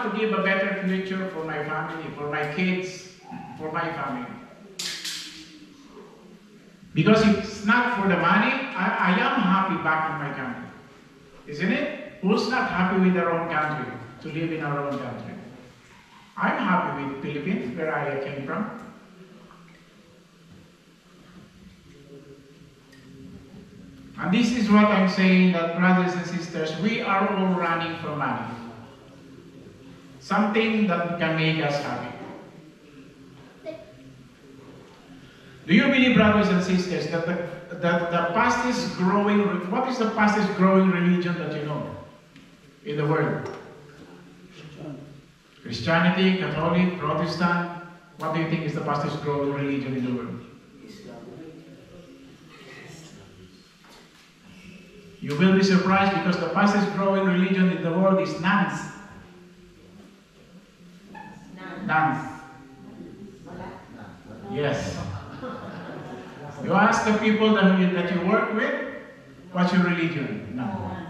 want to give a better future for my family, for my kids, for my family. Because if it's not for the money, I am happy back in my country. Isn't it? Who's not happy with their own country, to live in our own country? I'm happy with Philippines, where I came from. And this is what I'm saying, that brothers and sisters, we are all running for money. Something that can make us happy. Do you believe, brothers and sisters, that the fastest growing, what is the fastest growing religion that you know in the world? Christianity, Catholic, Protestant. What do you think is the fastest growing religion in the world? You will be surprised because the fastest growing religion in the world is nuns. Nuns. Yes. You ask the people that you work with, what's your religion? None.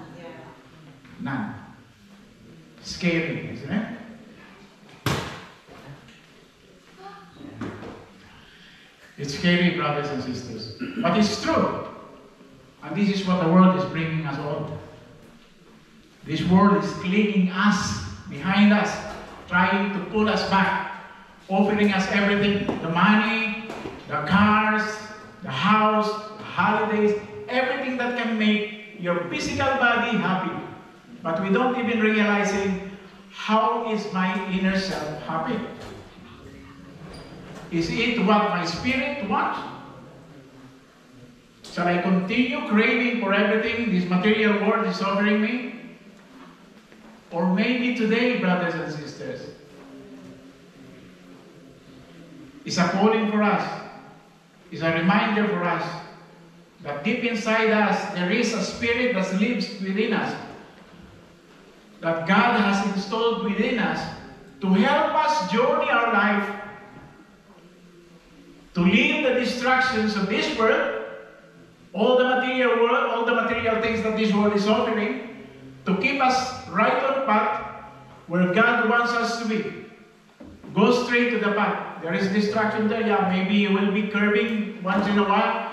None. Scary, isn't it? It's scary, brothers and sisters. But it's true. And this is what the world is bringing us all. This world is clinging us, behind us, trying to pull us back, offering us everything, the money, the cars, the house, the holidays, everything that can make your physical body happy. But we don't even realizing, how is my inner self happy? Is it what my spirit wants? Shall I continue craving for everything this material world is offering me? Or maybe today, brothers and sisters, is a calling for us, is a reminder for us that deep inside us there is a spirit that lives within us, that God has installed within us to help us journey our life, to leave the distractions of this world, all the material world, all the material things that this world is offering, to keep us right on path where God wants us to be. Go straight to the path. There is distraction there. Yeah, maybe you will be curving once in a while,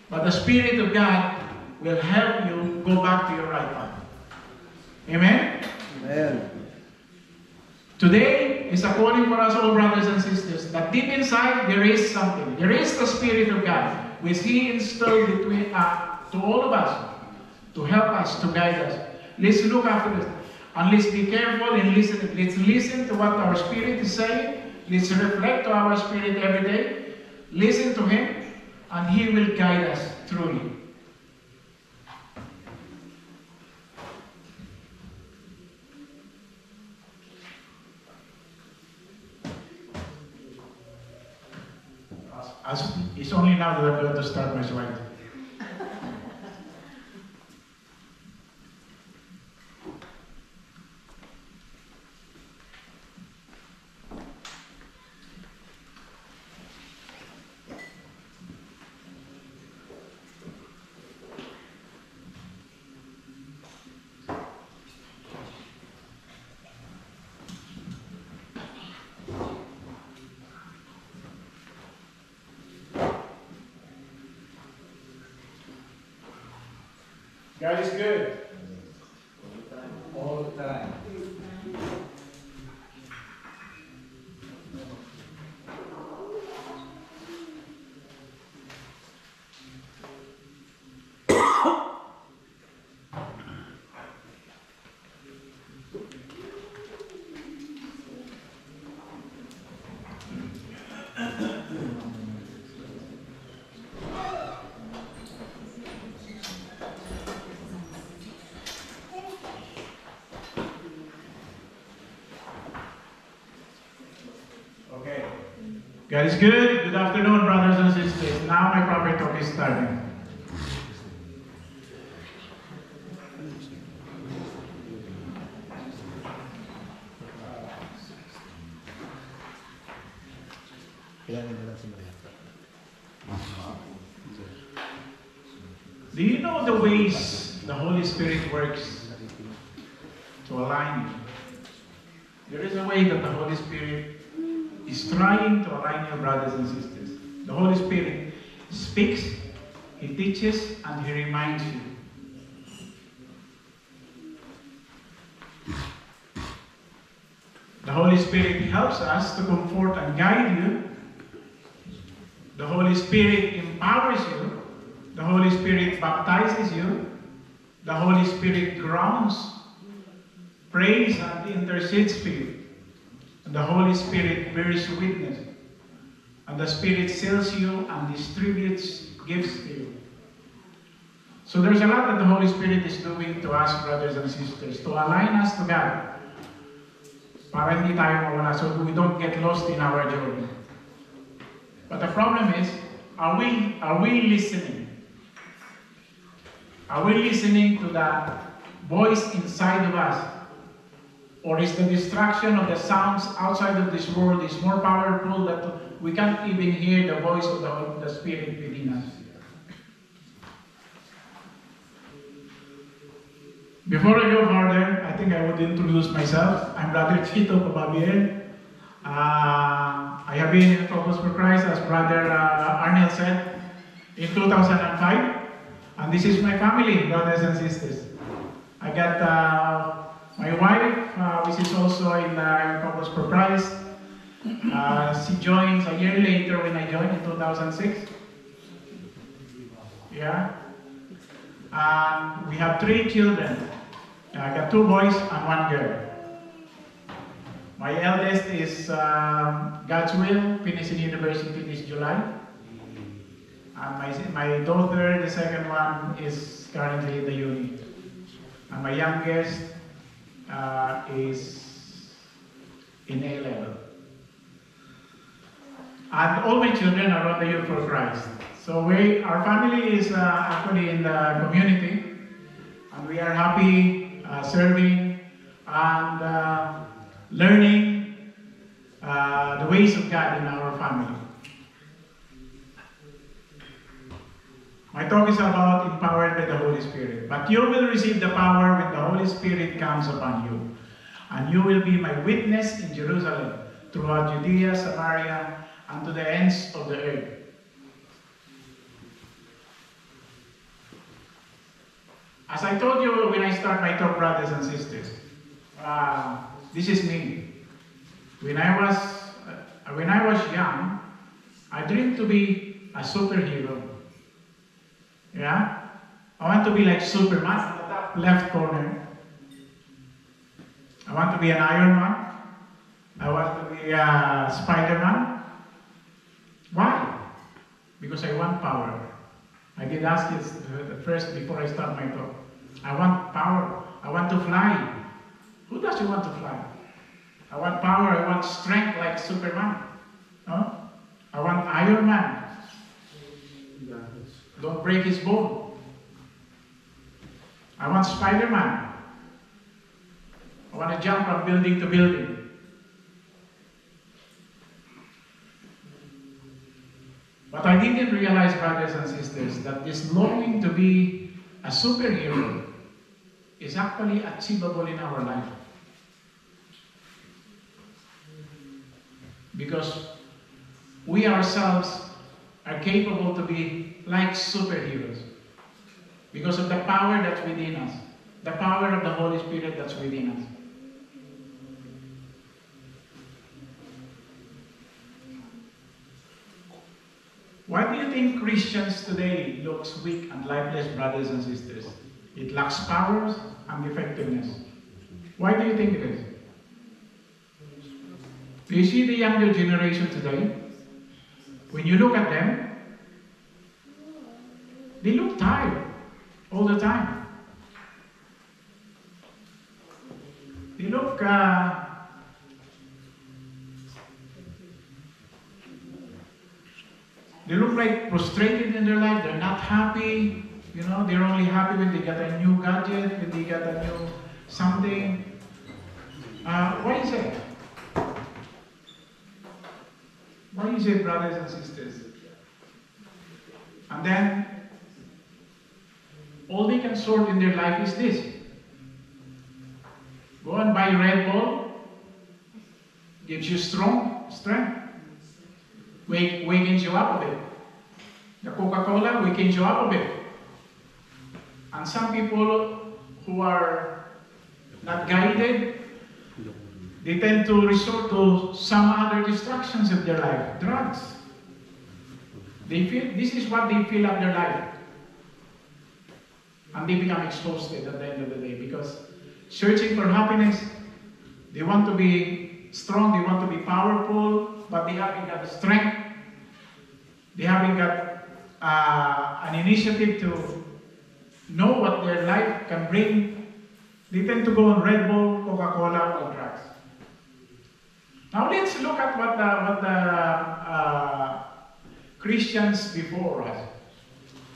but the Spirit of God will help you go back to your right path. Amen? Amen. Today is a calling for us all, brothers and sisters, that deep inside there is something. There is the Spirit of God, which He instilled between to all of us, to help us, to guide us. Let's look after this. And let's be careful and listen. Let's listen to what our Spirit is saying. Let's reflect to our Spirit every day. Listen to Him, and He will guide us truly. It's only now that I'm going to start my slide. God is good. All the time. God is good. Good afternoon, brothers and sisters. Now my proper talk is starting. Do you know the ways the Holy Spirit works to align you? There is a way that the Holy Spirit is trying to align your brothers and sisters. The Holy Spirit speaks, He teaches, and He reminds you. The Holy Spirit helps us to comfort and guide you. The Holy Spirit empowers you. The Holy Spirit baptizes you. The Holy Spirit grounds, prays, and intercedes for you. And the Holy Spirit bears witness. And the Spirit seals you and distributes gifts to you. So there's a lot that the Holy Spirit is doing to us, brothers and sisters, to align us to God. Para hindi tayo mawala, so we don't get lost in our journey. But the problem is, are we listening? Are we listening to the voice inside of us? Or is the distraction of the sounds outside of this world is more powerful that we can't even hear the voice of the Spirit within us? Before I go further, I think I would introduce myself. I'm Brother Chito Pababiel. I have been in Focus for Christ, as Brother Arnel said, in 2005. And this is my family, brothers and sisters. I got my wife, which is also in Focus for Christ. She joins a year later when I joined in 2006. Yeah. We have 3 children. I got 2 boys and 1 girl. My eldest is God's will, finishing university this July. And my daughter, the second one, is currently in the uni. And my youngest is in A level. And all my children are on the Youth for Christ. So our family is actually in the community, and we are happy serving and learning the ways of God in our family. My talk is about empowered by the Holy Spirit. But you will receive the power when the Holy Spirit comes upon you. And you will be my witness in Jerusalem, throughout Judea, Samaria, and to the ends of the earth. As I told you when I start my talk, brothers and sisters, this is me. When I was young, I dreamed to be a superhero. Yeah? I want to be like Superman in the top left corner. I want to be an Iron Man. I want to be a Spider-Man. Why? Because I want power. I did ask it first before I start my talk. I want power. I want to fly. Who doesn't want to fly? I want power. I want strength like Superman. No? I want Iron Man. Don't break his bone. I want Spider-Man. I want to jump from building to building. But I didn't realize, brothers and sisters, that this longing to be a superhero is actually achievable in our life. Because we ourselves are capable to be like superheroes because of the power that's within us, the power of the Holy Spirit that's within us. Why do you think Christians today looks weak and lifeless, brothers and sisters? It lacks powers and effectiveness. Why do you think it is? Do you see the younger generation today? When you look at them, they look tired all the time. They look like frustrated in their life. They're not happy. You know, they're only happy when they get a new gadget, when they get a new something. Why is it? Why is it, brothers and sisters? And then, all they can sort in their life is this. Go and buy Red Bull, gives you strength, wakens you up a bit. The Coca-Cola wakens you up a bit. And some people who are not guided, they tend to resort to some other distractions of their life, drugs. They feel this is what they fill up their life. And they become exhausted at the end of the day because searching for happiness, they want to be strong, they want to be powerful, but they haven't got the strength. They haven't got an initiative to know what their life can bring. They tend to go on Red Bull, Coca-Cola, or drugs. Now let's look at what the Christians before us.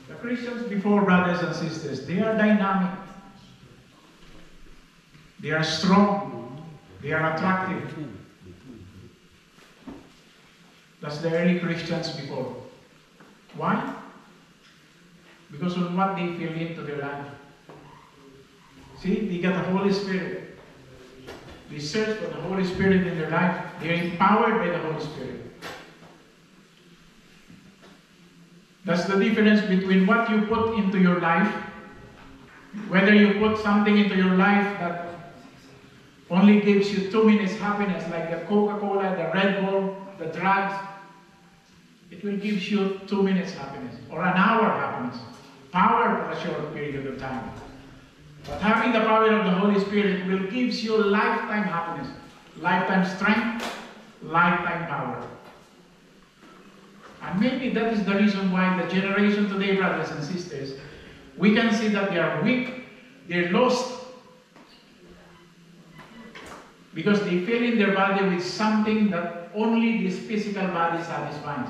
The Christians before, brothers and sisters, they are dynamic. They are strong. They are attractive. That's the early Christians before. Why? Because of what they feel into their life. See, they got the Holy Spirit. They search for the Holy Spirit in their life. They are empowered by the Holy Spirit. That's the difference between what you put into your life, whether you put something into your life that only gives you 2 minutes happiness, like the Coca-Cola, the Red Bull, the drugs. It will give you 2 minutes happiness, or an hour happiness. Power for a short period of time. But having the power of the Holy Spirit will give you lifetime happiness, lifetime strength, lifetime power. And maybe that is the reason why the generation today, brothers and sisters, we can see that they are weak, they're lost, because they fill in their body with something that only this physical body satisfies.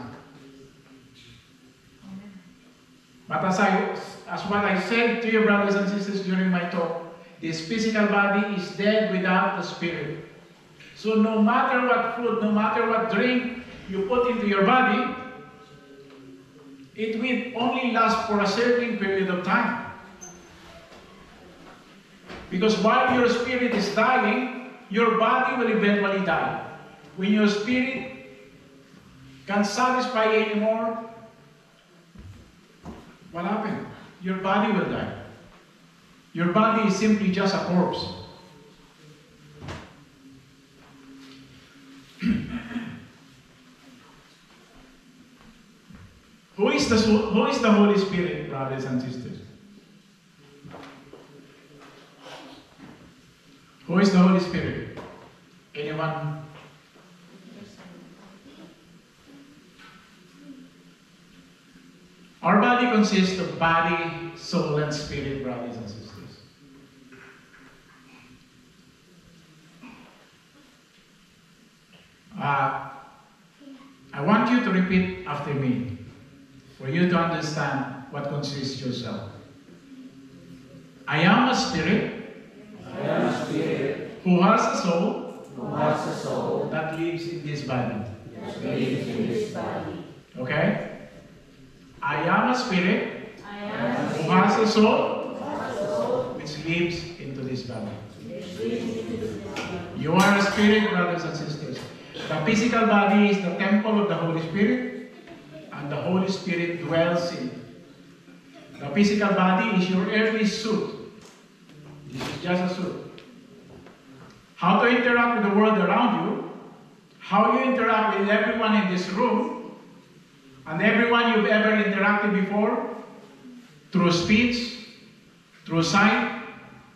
But as what I said to you, brothers and sisters, during my talk, this physical body is dead without the spirit. So no matter what food, no matter what drink you put into your body, it will only last for a certain period of time. Because while your spirit is dying, your body will eventually die. When your spirit can't satisfy anymore, what happened? Your body will die. Your body is simply just a corpse. Who is the Holy Spirit, brothers and sisters? Who is the Holy Spirit? Anyone? Our body consists of body, soul, and spirit, brothers and sisters. I want you to repeat after me, for you to understand what consists yourself. I am a spirit, who has a soul, that lives in this body. Okay? I am a spirit, who has a soul, which lives into this body. You are a spirit, brothers and sisters. The physical body is the temple of the Holy Spirit, and the Holy Spirit dwells in it. The physical body is your earthly suit. This is just a suit. How to interact with the world around you, how you interact with everyone in this room, and everyone you've ever interacted before, through speech, through sight,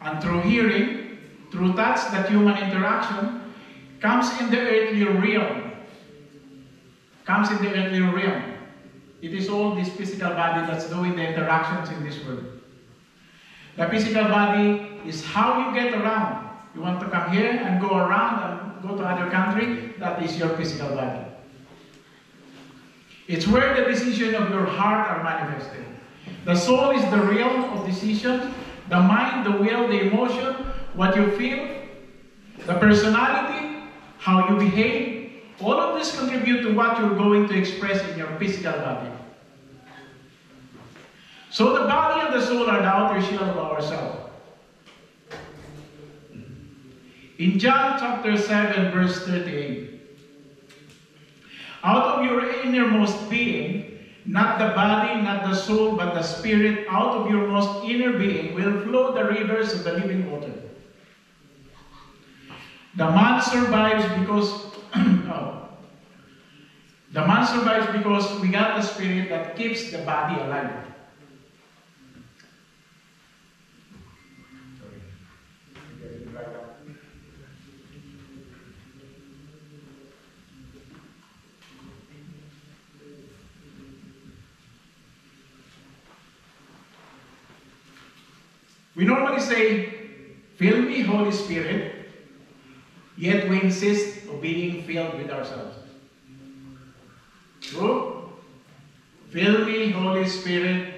and through hearing, through touch, that human interaction comes in the earthly realm. Comes in the earthly realm. It is all this physical body that's doing the interactions in this world. The physical body is how you get around. You want to come here and go around and go to other country, that is your physical body. It's where the decisions of your heart are manifested. The soul is the realm of decisions, the mind, the will, the emotion, what you feel, the personality, how you behave. All of this contribute to what you're going to express in your physical body. So the body and the soul are the outer shell of ourselves. In John chapter 7, verse 38, Out of your innermost being, not the body, not the soul, but the spirit, out of your most inner being will flow the rivers of the living water. The man survives because the man survives because we got the spirit that keeps the body alive. We normally say, fill me, Holy Spirit, yet we insist on being filled with ourselves. True? Fill me, Holy Spirit,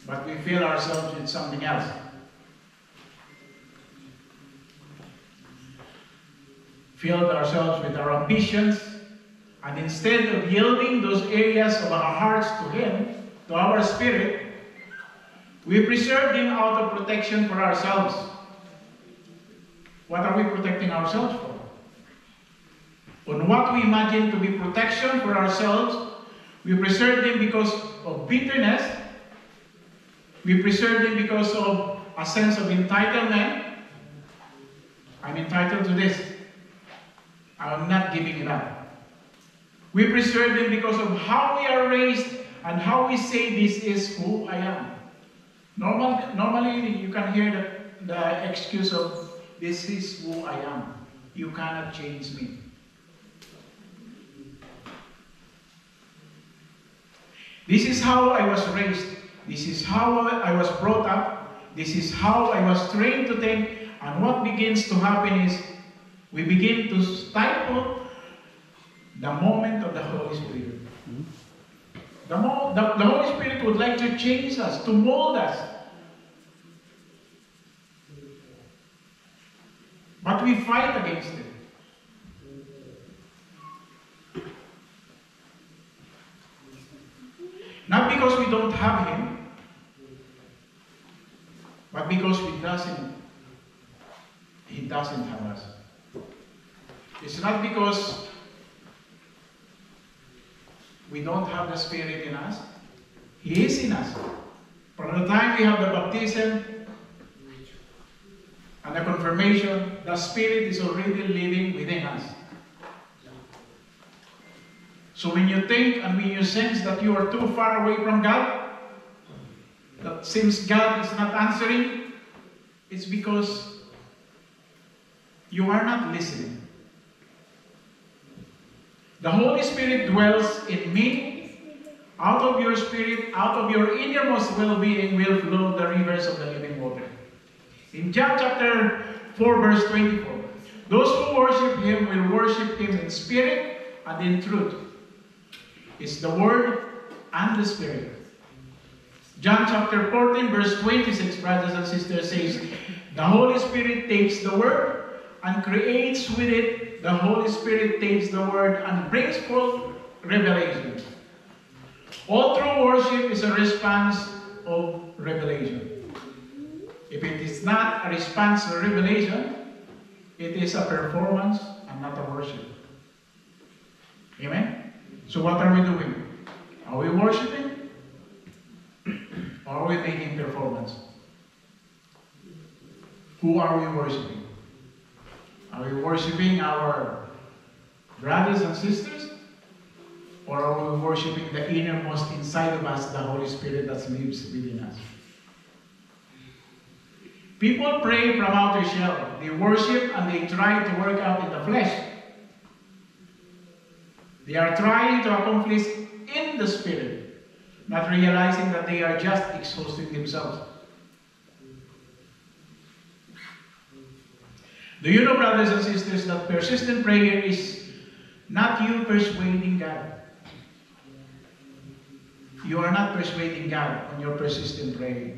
but we fill ourselves with something else. Filled ourselves with our ambitions, and instead of yielding those areas of our hearts to Him, to our spirit, we preserve Him out of protection for ourselves. What are we protecting ourselves for? On what we imagine to be protection for ourselves, we preserve Him because of bitterness. We preserve Him because of a sense of entitlement. I'm entitled to this. I'm not giving it up. We preserve Him because of how we are raised and how we say this is who I am. Normally, you can hear the excuse of, this is who I am. You cannot change me. This is how I was raised. This is how I was brought up. This is how I was trained to think. And what begins to happen is, we begin to stifle the moment of the Holy Spirit. The Holy Spirit would like to change us, to mold us. But we fight against it. Not because we don't have Him, but because He doesn't have us. It's not because we don't have the Spirit in us. He is in us. From the time we have the baptism and the confirmation, the Spirit is already living within us. So when you think and when you sense that you are too far away from God, that seems God is not answering, it's because you are not listening. The Holy Spirit dwells in me. Out of your spirit, out of your innermost well-being will flow the rivers of the living water. In John chapter 4, verse 24, those who worship Him will worship Him in spirit and in truth. It's the Word and the Spirit. John chapter 14, verse 26, brothers and sisters, says, the Holy Spirit takes the Word and creates with it. The Holy Spirit takes the Word and brings forth revelation. All true worship is a response of revelation. If it is not a response to revelation, it is a performance and not a worship. Amen? So what are we doing? Are we worshiping? Or are we making performance? Who are we worshiping? Are we worshiping our brothers and sisters? Or are we worshiping the innermost inside of us, the Holy Spirit that lives within us? People pray from outer shell. They worship and they try to work out in the flesh. They are trying to accomplish in the Spirit, not realizing that they are just exhausting themselves. Do you know, brothers and sisters, that persistent prayer is not you persuading God. You are not persuading God on your persistent prayer.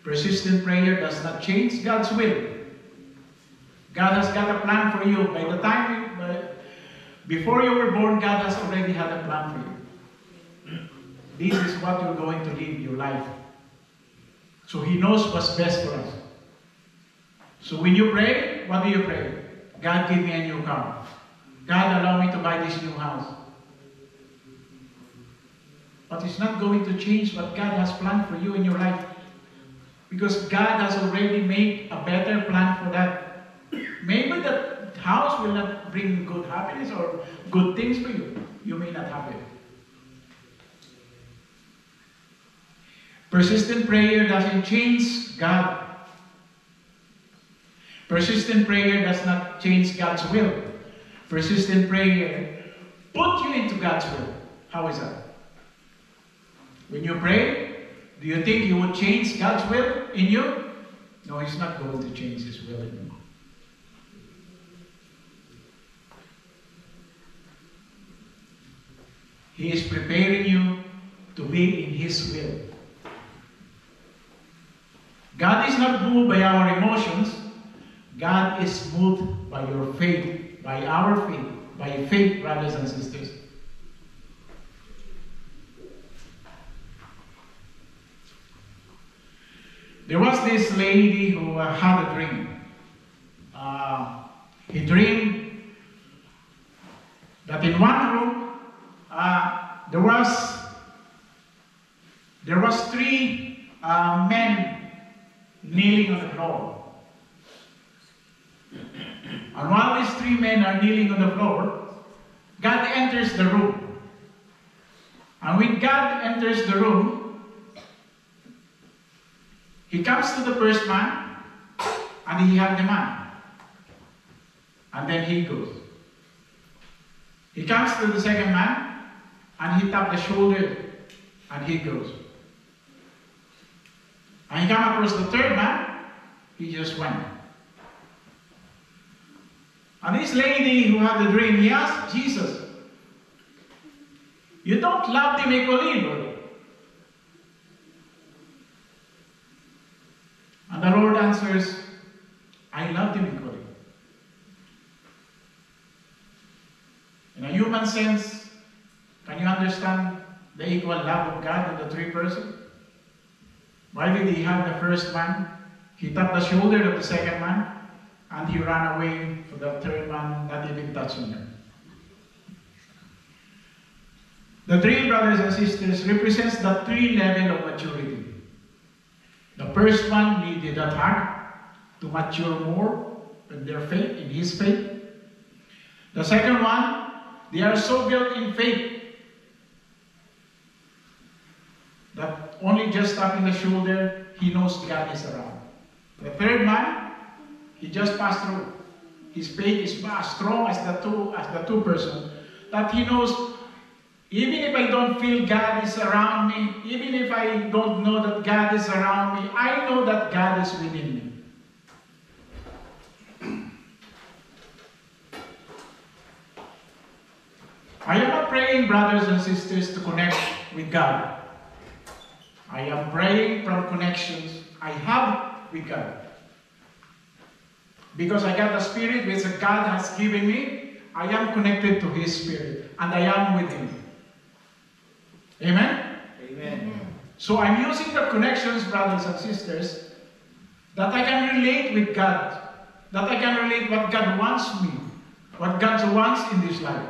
Persistent prayer does not change God's will. God has got a plan for you. By the time before you were born, God has already had a plan for you. This is what you're going to live your life. So He knows what's best for us. So when you pray, what do you pray? God, give me a new car. God, allow me to buy this new house. But it's not going to change what God has planned for you in your life. Because God has already made a better plan for that. Maybe that house will not bring good happiness or good things for you. You may not have it. Persistent prayer doesn't change God. Persistent prayer does not change God's will. Persistent prayer puts you into God's will. How is that? When you pray, do you think you would change God's will in you? No, He's not going to change His will in you. He is preparing you to be in His will. God is not moved by our emotions. God is moved by your faith, by our faith, by faith, brothers and sisters. There was this lady who had a dream. He dreamed that in one room there was three men kneeling on the floor. And while these three men are kneeling on the floor, God enters the room. And when God enters the room, He comes to the first man and He hugs the man. And then He goes. He comes to the second man and He taps the shoulder and He goes. And He comes across the third man, He just went. And this lady who had the dream, he asked Jesus, "You don't love them equally, Lord?" And the Lord answers, "I love them equally." In a human sense, can you understand the equal love of God in the three persons? Why did He have the first man? He tapped the shoulder of the second man, and He ran away for the third man, not even touching him. The three brothers and sisters represents the three levels of maturity. The first one needed a hug to mature more in their faith, in his faith. The second one, they are so built in faith that only just tapping the shoulder, he knows God is around. The third man, he just passed through. His faith is as strong as the two person that he knows, even if I don't feel God is around me, even if I don't know that God is around me, I know that God is within me. I am not praying, brothers and sisters, to connect with God. I am praying from connections I have with God. Because I got the Spirit which God has given me, I am connected to His Spirit, and I am with Him. Amen? Amen. So I'm using the connections, brothers and sisters, that I can relate with God, that I can relate what God wants me, what God wants in this life.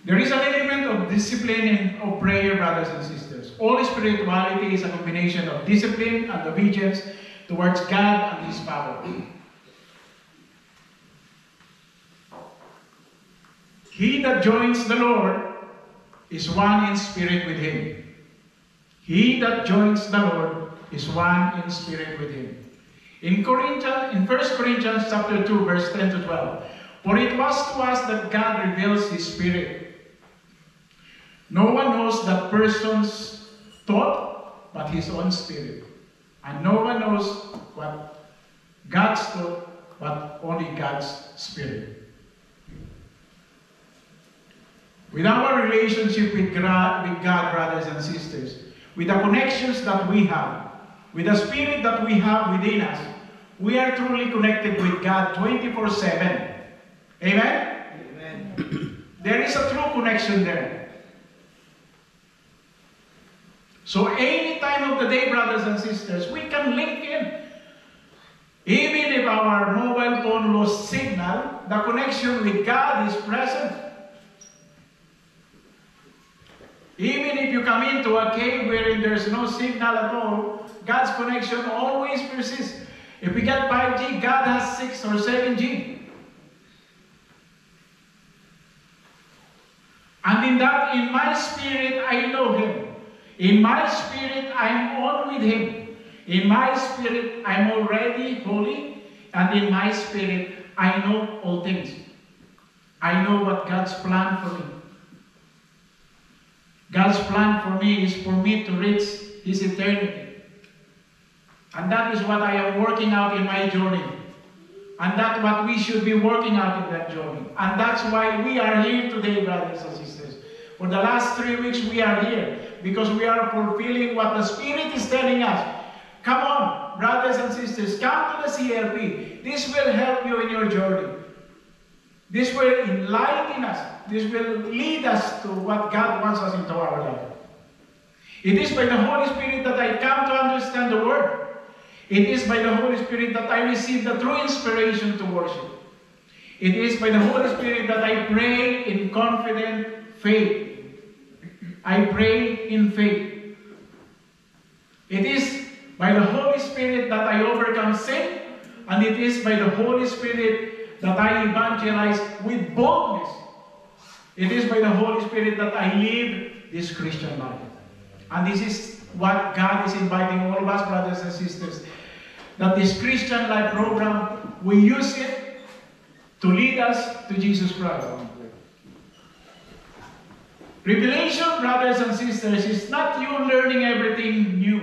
There is an element of discipline and of prayer, brothers and sisters. All spirituality is a combination of discipline and obedience towards God and His power. He that joins the Lord is one in spirit with Him. He that joins the Lord is one in spirit with Him. In 1 Corinthians chapter 2, verse 10 to 12, for it was to us that God reveals His Spirit. No one knows that person's thought but his own spirit. And no one knows what God's thought but only God's Spirit. With our relationship with God, brothers and sisters, with the connections that we have, with the Spirit that we have within us, we are truly connected with God 24/7. Amen? Amen. There is a true connection there. So any time of the day, brothers and sisters, we can link in. Even if our mobile phone lost signal, the connection with God is present. Even if you come into a cave wherein there's no signal at all, God's connection always persists. If we get 5G, God has 6 or 7G. And in my spirit, I know Him. In my spirit, I'm on with Him. In my spirit, I'm already holy. And in my spirit, I know all things. I know what God's plan for me. God's plan for me is for me to reach His eternity. And that is what I am working out in my journey. And that's what we should be working out in that journey. And that's why we are here today, brothers and sisters. For the last 3 weeks, we are here because we are fulfilling what the Spirit is telling us. Come on, brothers and sisters, come to the CLP. This will help you in your journey. This will enlighten us. This will lead us to what God wants us into our life. It is by the Holy Spirit that I come to understand the Word. It is by the Holy Spirit that I receive the true inspiration to worship. It is by the Holy Spirit that I pray in confident faith. I pray in faith. It is by the Holy Spirit that I overcome sin, and it is by the Holy Spirit that I evangelize with boldness. It is by the Holy Spirit that I live this Christian life. And this is what God is inviting all of us, brothers and sisters, that this Christian life program, we use it to lead us to Jesus Christ. Revelation, brothers and sisters, is not you learning everything new.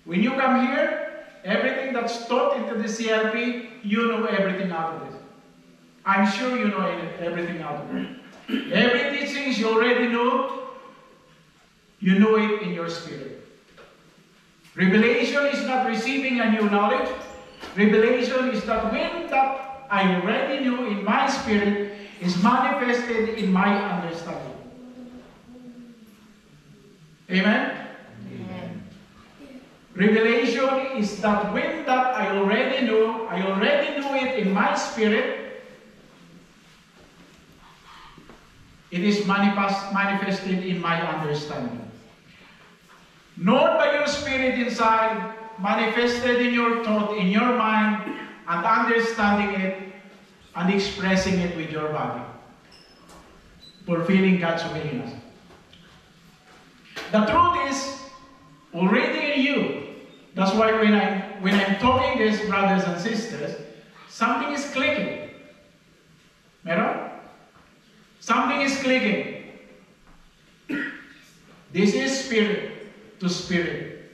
When you come here, everything that's taught into the CLP, you know everything out of it. I'm sure you know everything out of it. Every teachings you already know, you know it in your spirit. Revelation is not receiving a new knowledge. Revelation is that when that I already knew in my spirit is manifested in my understanding. Amen? Amen. Revelation is that when that I already knew it in my spirit, it is manifested in my understanding. Not by your spirit inside, manifested in your thought, in your mind, and understanding it, and expressing it with your body. Fulfilling God's will in us. The truth is already in you. That's why when I'm talking this, brothers and sisters, something is clicking. Meron? Something is clicking. This is spirit to spirit.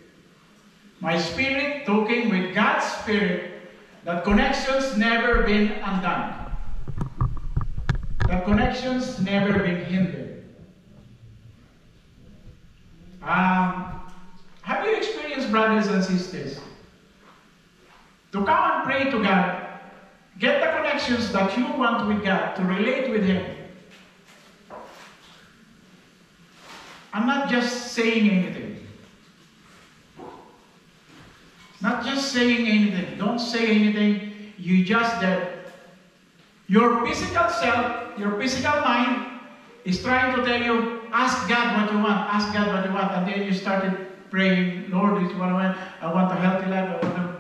My spirit talking with God's spirit, that connection's never been undone. That connection's never been hindered. Have you experienced, brothers and sisters, to come and pray to God, get the connections that you want with God, to relate with Him, and not just saying anything. Not just saying anything. Don't say anything. You just there. Your physical self, your physical mind is trying to tell you, ask God what you want, ask God what you want. And then you started praying, Lord, this is what I want. I want a healthy life.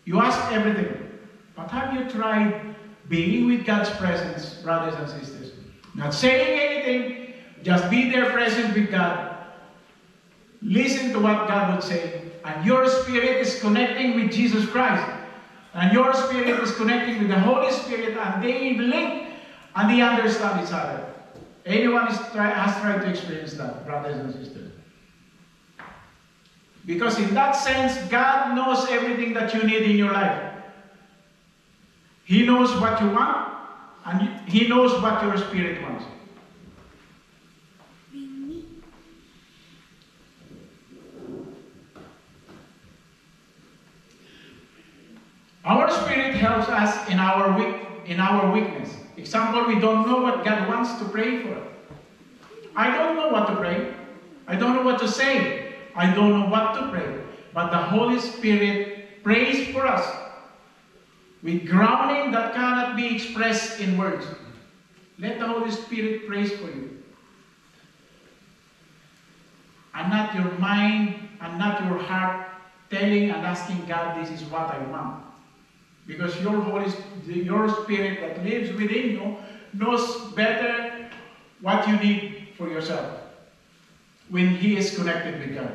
You ask everything. But have you tried being with God's presence, brothers and sisters? Not saying anything, just be there present with God. Listen to what God would say. And your spirit is connecting with Jesus Christ. And your spirit is connecting with the Holy Spirit, and they link and they understand each other. Anyone has tried to experience that, brothers and sisters? Because in that sense, God knows everything that you need in your life. He knows what you want, and He knows what your spirit wants. Our spirit helps us in our weakness. Example, we don't know what God wants to pray for. I don't know what to pray. I don't know what to say. I don't know what to pray. But the Holy Spirit prays for us. with groaning that cannot be expressed in words. Let the Holy Spirit praise for you. And not your mind and not your heart telling and asking God, this is what I want. Because your Spirit that lives within you knows better what you need for yourself when He is connected with God.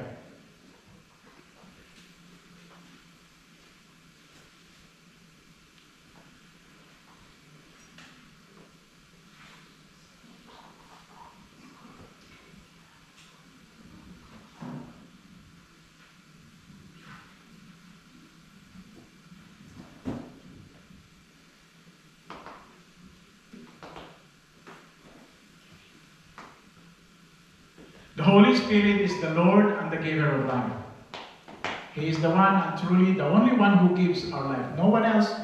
The Holy Spirit is the Lord and the giver of life. He is the one and truly the only one who gives our life. No one else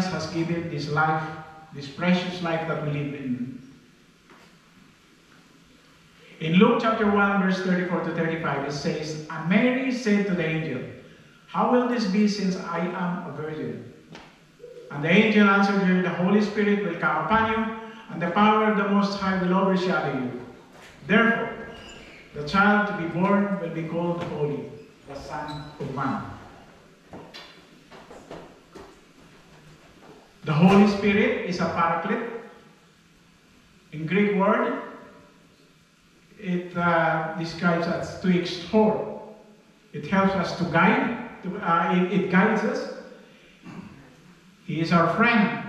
has given this life, this precious life that we live in. In Luke chapter 1, verse 34 to 35, it says, And Mary said to the angel, How will this be since I am a virgin? And the angel answered her, The Holy Spirit will come upon you, and the power of the Most High will overshadow you. Therefore, the child to be born will be called Holy, the Son of Man. The Holy Spirit is a paraclete. In Greek word, it describes us to exhort. It helps us to guide. It guides us. He is our friend.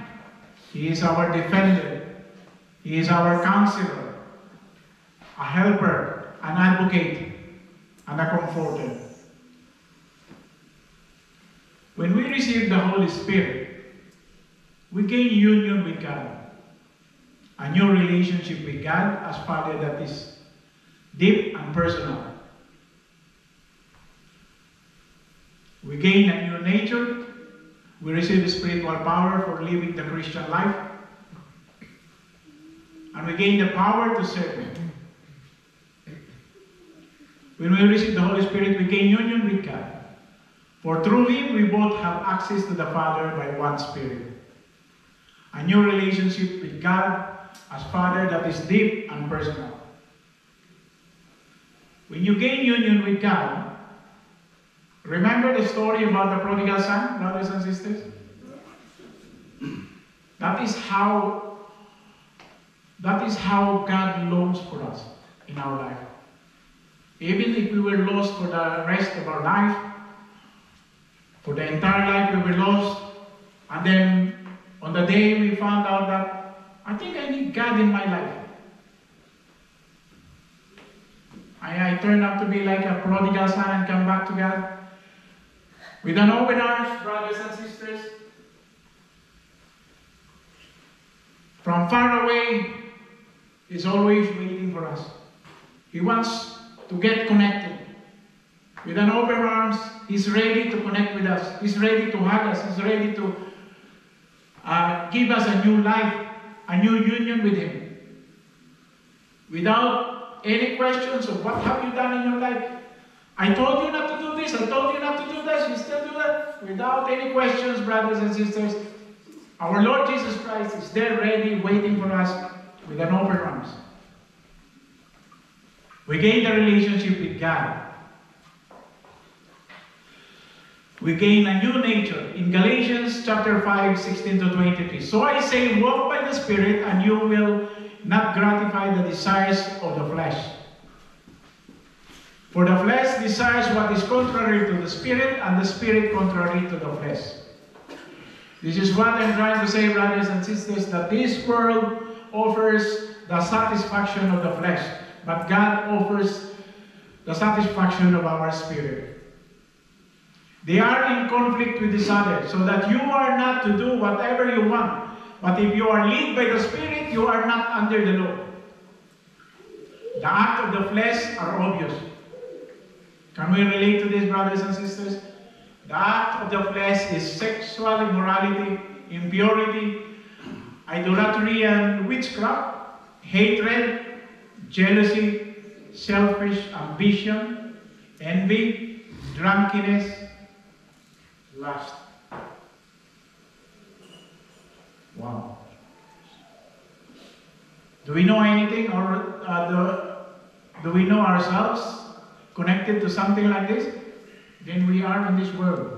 He is our defender. He is our counselor, a helper, an advocate, and a comforter. When we receive the Holy Spirit, we gain union with God, a new relationship with God as Father that is deep and personal. We gain a new nature. We receive spiritual power for living the Christian life. And we gain the power to serve Him. When we receive the Holy Spirit, we gain union with God. For through Him, we both have access to the Father by one Spirit. A new relationship with God as Father that is deep and personal. When you gain union with God, remember the story about the prodigal son, brothers and sisters? That is how God longs for us in our life. Even if we were lost for the rest of our life, for the entire life we were lost, and then on the day we found out that I think I need God in my life. I turned out to be like a prodigal son and come back to God with an open arms, brothers and sisters. From far away, He's always waiting for us. He wants to get connected. With an open arms, He's ready to connect with us. He's ready to hug us. He's ready to give us a new life, a new union with Him. Without any questions of what have you done in your life. I told you not to do this. I told you not to do this. You still do that. Without any questions, brothers and sisters, our Lord Jesus Christ is there ready, waiting for us with an open arms. We gain the relationship with God. We gain a new nature. In Galatians chapter 5, 16 to 23. So I say, walk by the Spirit, and you will not gratify the desires of the flesh. For the flesh desires what is contrary to the Spirit, and the Spirit contrary to the flesh. This is what I'm trying to say, brothers and sisters, that this world offers the satisfaction of the flesh, but God offers the satisfaction of our spirit. They are in conflict with each other, so that you are not to do whatever you want. But if you are led by the Spirit, you are not under the law. The acts of the flesh are obvious. Can we relate to this, brothers and sisters? The act of the flesh is sexual immorality, impurity, idolatry and witchcraft, hatred, jealousy, selfish ambition, envy, drunkenness, lust. Wow. Do we know anything, or do we know ourselves connected to something like this? Then we are in this world.